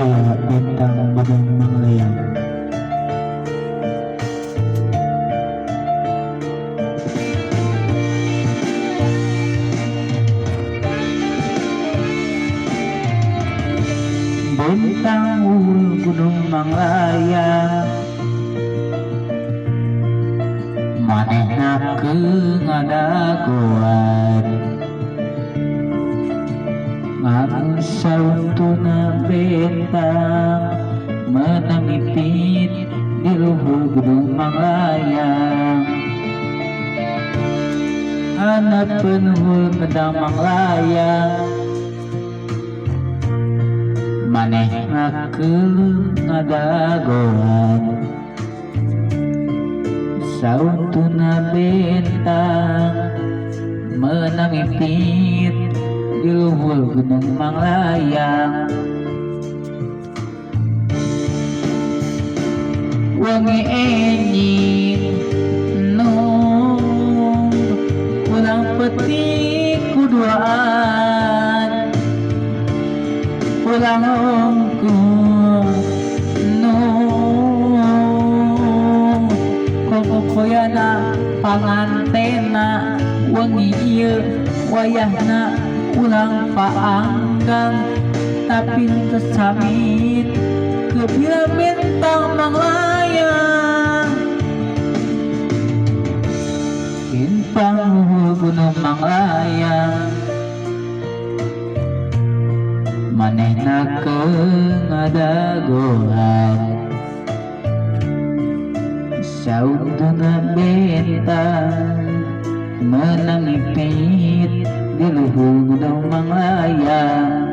aya bintang gunung manglayang. Bintang gunung manglayang, manehna keung ngadagoan, ngarusautuna bentang meunang ngipit di luhur gunung manglayang. Hanapeun hul medang manglayang, manehna keung ngadagoan, sautuna bentang meunang ngipit di luhur gunung manglayang. Wangi enjing nung ulang petik kuduaan, ulang ongkung nung kokoyana pangantena. Wangi ieu wayahna ulang paanggang, tapi tersamit kebila bintang manglayang. Bintang luhur gunung manglayang, manehna keung ngadagoan, sautuna bentang meunang ngipit di luhur gunung manglayang.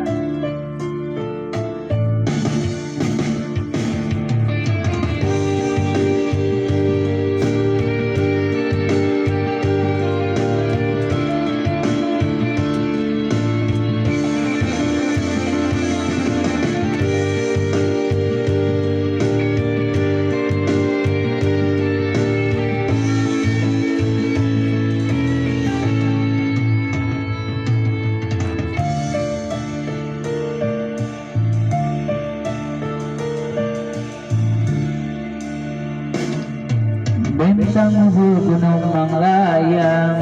Bintang luhur gunung manglayang,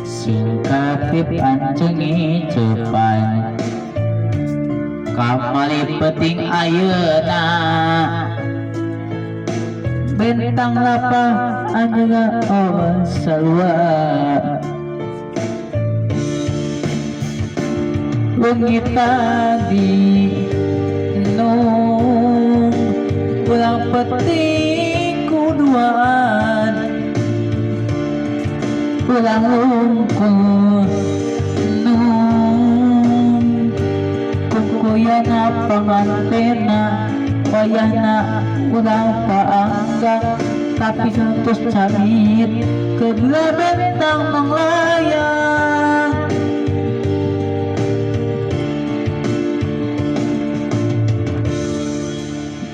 sing kapip anceung icepan, kamali peting ayeuna. Bentang lapah anjeunna oh sarua, leungit tadi nung ulang peting kuduaan, ulang ongkung nung kukoyana pangantena. Wayahna ulang paanggang, tapi terus samit kebila bentang manglayang.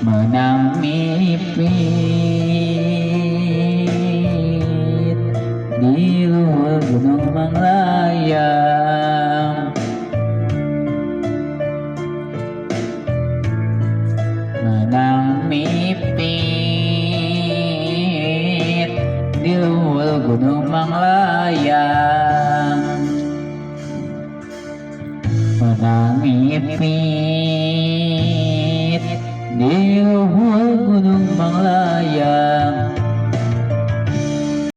Meunang mipit di luhur gunung manglayang, meunang mipit di luhur gunung manglayang, meunang mipit di luhur gunung manglayang.